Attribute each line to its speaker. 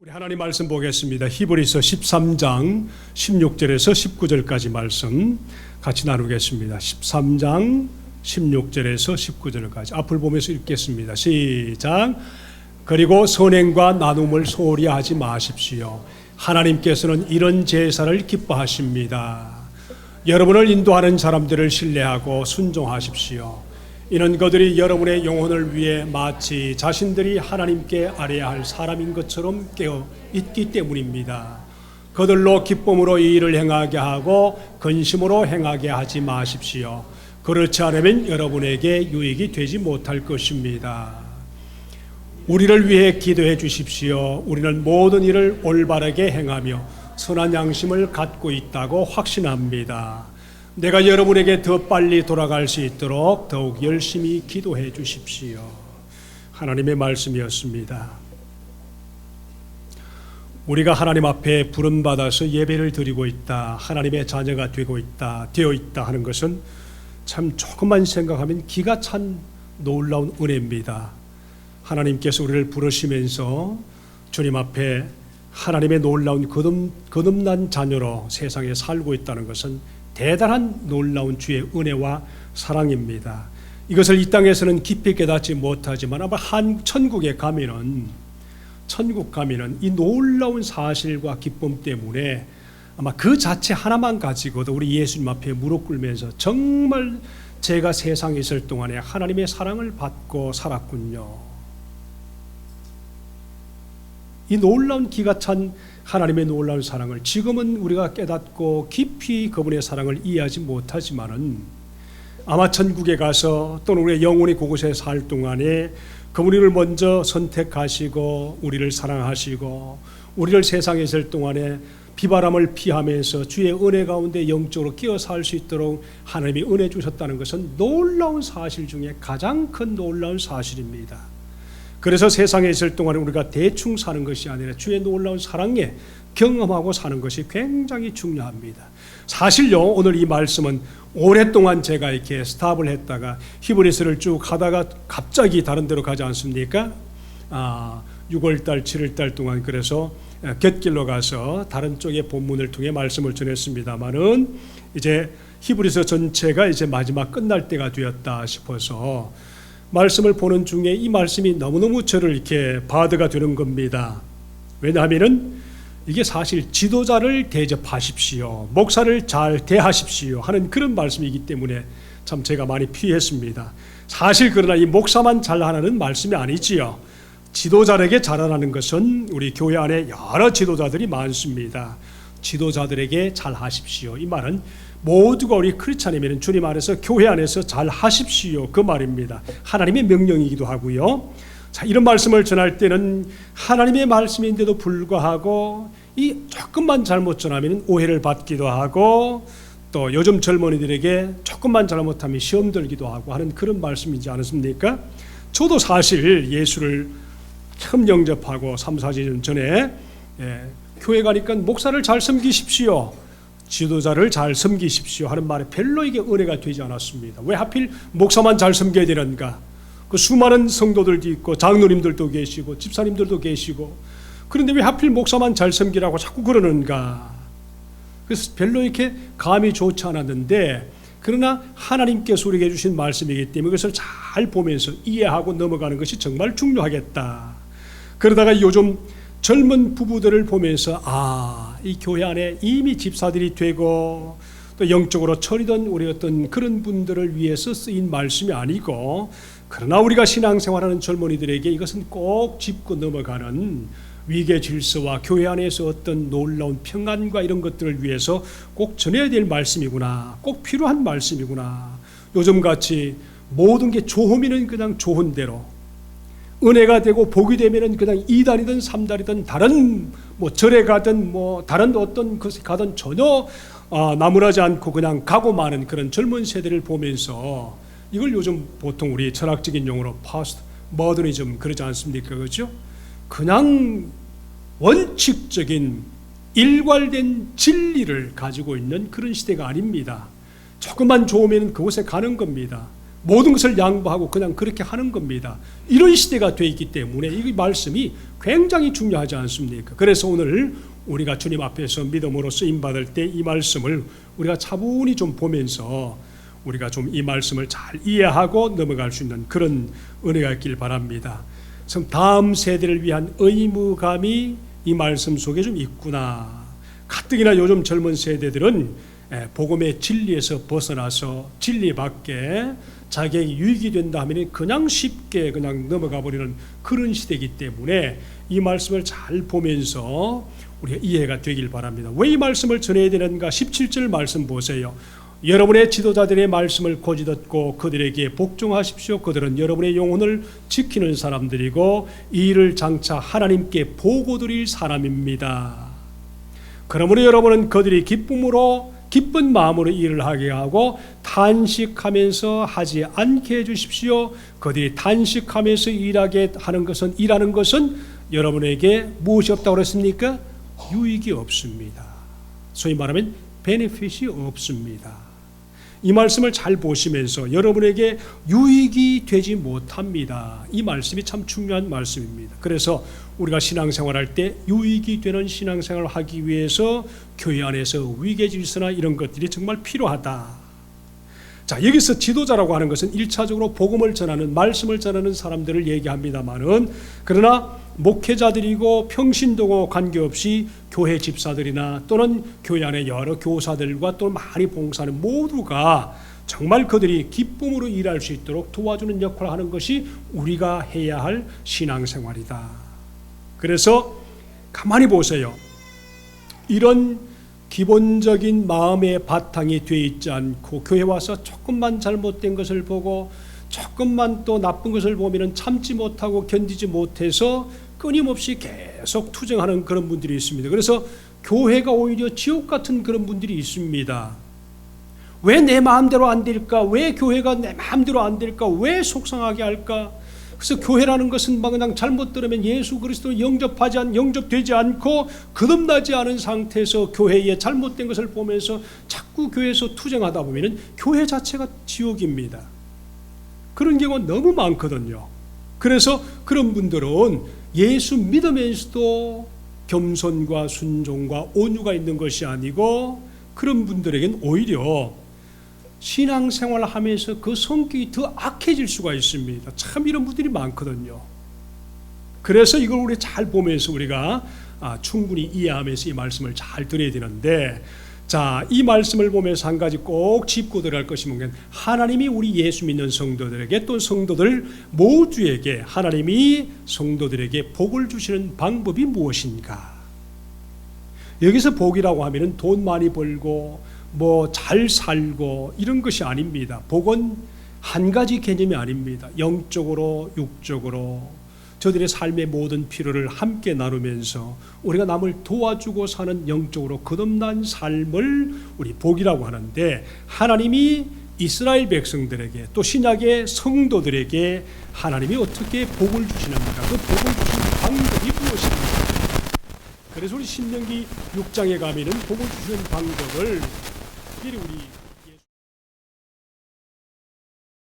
Speaker 1: 우리 하나님 말씀 보겠습니다. 히브리서 13장 16절에서 19절까지 말씀 같이 나누겠습니다. 13장 16절에서 19절까지 앞을 보면서 읽겠습니다. 시작. 그리고 선행과 나눔을 소홀히 하지 마십시오. 하나님께서는 이런 제사를 기뻐하십니다. 여러분을 인도하는 사람들을 신뢰하고 순종하십시오. 이는 그들이 여러분의 영혼을 위해 마치 자신들이 하나님께 아뢰야 할 사람인 것처럼 깨어 있기 때문입니다. 그들로 기쁨으로 이 일을 행하게 하고 근심으로 행하게 하지 마십시오. 그렇지 않으면 여러분에게 유익이 되지 못할 것입니다. 우리를 위해 기도해 주십시오. 우리는 모든 일을 올바르게 행하며 선한 양심을 갖고 있다고 확신합니다. 내가 여러분에게 더 빨리 돌아갈 수 있도록 더욱 열심히 기도해 주십시오. 하나님의 말씀이었습니다. 우리가 하나님 앞에 부름받아서 예배를 드리고 있다, 하나님의 자녀가 되어 있다 하는 것은 참 조금만 생각하면 기가 찬 놀라운 은혜입니다. 하나님께서 우리를 부르시면서 주님 앞에 하나님의 놀라운 거듭난 자녀로 세상에 살고 있다는 것은 대단한 놀라운 주의 은혜와 사랑입니다. 이것을 이 땅에서는 깊이 깨닫지 못하지만 아마 천국 가면은 이 놀라운 사실과 기쁨 때문에 아마 그 자체 하나만 가지고도 우리 예수님 앞에 무릎 꿇으면서 정말 제가 세상에 있을 동안에 하나님의 사랑을 받고 살았군요. 이 놀라운 기가 찬 하나님의 놀라운 사랑을 지금은 우리가 깨닫고 깊이 그분의 사랑을 이해하지 못하지만은 아마 천국에 가서 또는 우리의 영혼이 그곳에 살 동안에 그분을 먼저 선택하시고 우리를 사랑하시고 우리를 세상에 있을 동안에 비바람을 피하면서 주의 은혜 가운데 영적으로 끼어 살 수 있도록 하나님이 은혜 주셨다는 것은 놀라운 사실 중에 가장 큰 놀라운 사실입니다. 그래서 세상에 있을 동안 우리가 대충 사는 것이 아니라 주의 놀라운 사랑에 경험하고 사는 것이 굉장히 중요합니다. 사실요, 오늘 이 말씀은 오랫동안 제가 이렇게 스탑을 했다가 히브리서를 쭉 하다가 갑자기 다른 데로 가지 않습니까? 6월달, 7월달 동안 그래서 곁길로 가서 다른 쪽의 본문을 통해 말씀을 전했습니다만은 이제 히브리서 전체가 이제 마지막 끝날 때가 되었다 싶어서 말씀을 보는 중에 이 말씀이 너무너무 저를 이렇게 바드가 되는 겁니다. 왜냐하면은 이게 사실 지도자를 대접하십시오, 목사를 잘 대하십시오 하는 그런 말씀이기 때문에 참 제가 많이 피했습니다. 사실 그러나 이 목사만 잘하라는 말씀이 아니지요. 지도자에게 잘하라는 것은 우리 교회 안에 여러 지도자들이 많습니다. 지도자들에게 잘하십시오. 이 말은 모두가 우리 크리스찬이면 주님 안에서 교회 안에서 잘 하십시오 그 말입니다. 하나님의 명령이기도 하고요. 자, 이런 말씀을 전할 때는 하나님의 말씀인데도 불구하고 이 조금만 잘못 전하면 오해를 받기도 하고 또 요즘 젊은이들에게 조금만 잘못하면 시험 들기도 하고 하는 그런 말씀이지 않습니까? 저도 사실 예수를 처음 영접하고 3, 4년 전에 교회 가니까 목사를 잘 섬기십시오, 지도자를 잘 섬기십시오 하는 말에 별로 이게 은혜가 되지 않았습니다. 왜 하필 목사만 잘 섬겨야 되는가? 그 수많은 성도들도 있고 장로님들도 계시고 집사님들도 계시고 그런데 왜 하필 목사만 잘 섬기라고 자꾸 그러는가? 그래서 별로 이렇게 감이 좋지 않았는데 그러나 하나님께서 우리에게 주신 말씀이기 때문에 그것을 잘 보면서 이해하고 넘어가는 것이 정말 중요하겠다. 그러다가 요즘 젊은 부부들을 보면서 이 교회 안에 이미 집사들이 되고 또 영적으로 처리된 우리 어떤 그런 분들을 위해서 쓰인 말씀이 아니고 그러나 우리가 신앙생활하는 젊은이들에게 이것은 꼭 짚고 넘어가는 위계 질서와 교회 안에서 어떤 놀라운 평안과 이런 것들을 위해서 꼭 전해야 될 말씀이구나, 꼭 필요한 말씀이구나. 요즘같이 모든 게 좋으면 그냥 좋은 대로, 은혜가 되고 복이 되면은 그냥 2단이든 3단이든 다른 절에 가든 다른 어떤 것에 가든 전혀 나무라지 않고 그냥 가고 마는 그런 젊은 세대를 보면서 이걸 요즘 보통 우리 철학적인 용어로 포스트 모더니즘 그러지 않습니까? 그렇죠? 그냥 원칙적인 일괄된 진리를 가지고 있는 그런 시대가 아닙니다. 조금만 좋으면 그곳에 가는 겁니다. 모든 것을 양보하고 그냥 그렇게 하는 겁니다. 이런 시대가 되어 있기 때문에 이 말씀이 굉장히 중요하지 않습니까? 그래서 오늘 우리가 주님 앞에서 믿음으로 쓰임받을 때 이 말씀을 우리가 차분히 좀 보면서 우리가 좀 이 말씀을 잘 이해하고 넘어갈 수 있는 그런 은혜가 있길 바랍니다. 참 다음 세대를 위한 의무감이 이 말씀 속에 좀 있구나. 가뜩이나 요즘 젊은 세대들은 복음의 진리에서 벗어나서 진리 밖에 자기에게 유익이 된다 하면 그냥 쉽게 그냥 넘어가 버리는 그런 시대이기 때문에 이 말씀을 잘 보면서 우리가 이해가 되길 바랍니다. 왜 이 말씀을 전해야 되는가? 17절 말씀 보세요. 여러분의 지도자들의 말씀을 고지 듣고 그들에게 복종하십시오. 그들은 여러분의 영혼을 지키는 사람들이고 이 일을 장차 하나님께 보고 드릴 사람입니다. 그러므로 여러분은 그들이 기쁜 마음으로 일을 하게 하고 탄식하면서 하지 않게 해주십시오. 그들이 탄식하면서 일하는 것은 여러분에게 무엇이 없다고 그랬습니까? 유익이 없습니다. 소위 말하면 베네핏이 없습니다. 이 말씀을 잘 보시면서 여러분에게 유익이 되지 못합니다. 이 말씀이 참 중요한 말씀입니다. 그래서 우리가 신앙생활할 때 유익이 되는 신앙생활을 하기 위해서 교회 안에서 위계질서나 이런 것들이 정말 필요하다. 자, 여기서 지도자라고 하는 것은 1차적으로 복음을 전하는, 말씀을 전하는 사람들을 얘기합니다만은, 그러나 목회자들이고 평신도고 관계없이 교회 집사들이나 또는 교회 안에 여러 교사들과 또 많이 봉사하는 모두가 정말 그들이 기쁨으로 일할 수 있도록 도와주는 역할을 하는 것이 우리가 해야 할 신앙생활이다. 그래서 가만히 보세요. 이런 기본적인 마음의 바탕이 되어 있지 않고 교회 와서 조금만 잘못된 것을 보고 조금만 또 나쁜 것을 보면 참지 못하고 견디지 못해서 끊임없이 계속 투쟁하는 그런 분들이 있습니다. 그래서 교회가 오히려 지옥 같은 그런 분들이 있습니다. 왜 내 마음대로 안 될까? 왜 교회가 내 마음대로 안 될까? 왜 속상하게 할까? 그래서 교회라는 것은 그냥 잘못 들으면 예수 그리스도 영접되지 않고 거듭나지 않은 상태에서 교회의 잘못된 것을 보면서 자꾸 교회에서 투쟁하다 보면 교회 자체가 지옥입니다. 그런 경우가 너무 많거든요. 그래서 그런 분들은 예수 믿으면서도 겸손과 순종과 온유가 있는 것이 아니고 그런 분들에겐 오히려 신앙생활을 하면서 그 성격이 더 악해질 수가 있습니다. 참 이런 분들이 많거든요. 그래서 이걸 우리 잘 보면서 우리가 충분히 이해하면서 이 말씀을 잘 들어야 되는데, 자, 이 말씀을 보면서 한 가지 꼭 짚고 들어갈 것이 뭐냐면 하나님이 우리 예수 믿는 성도들에게 또 성도들 모두에게 하나님이 성도들에게 복을 주시는 방법이 무엇인가? 여기서 복이라고 하면은 돈 많이 벌고 뭐 잘 살고 이런 것이 아닙니다. 복은 한 가지 개념이 아닙니다. 영적으로 육적으로 저들의 삶의 모든 필요를 함께 나누면서 우리가 남을 도와주고 사는 영적으로 거듭난 삶을 우리 복이라고 하는데, 하나님이 이스라엘 백성들에게 또 신약의 성도들에게 하나님이 어떻게 복을 주시는가, 그 복을 주시는 방법이 무엇인가. 그래서 우리 신명기 6장에 가면은 복을 주시는 방법을 미리 우리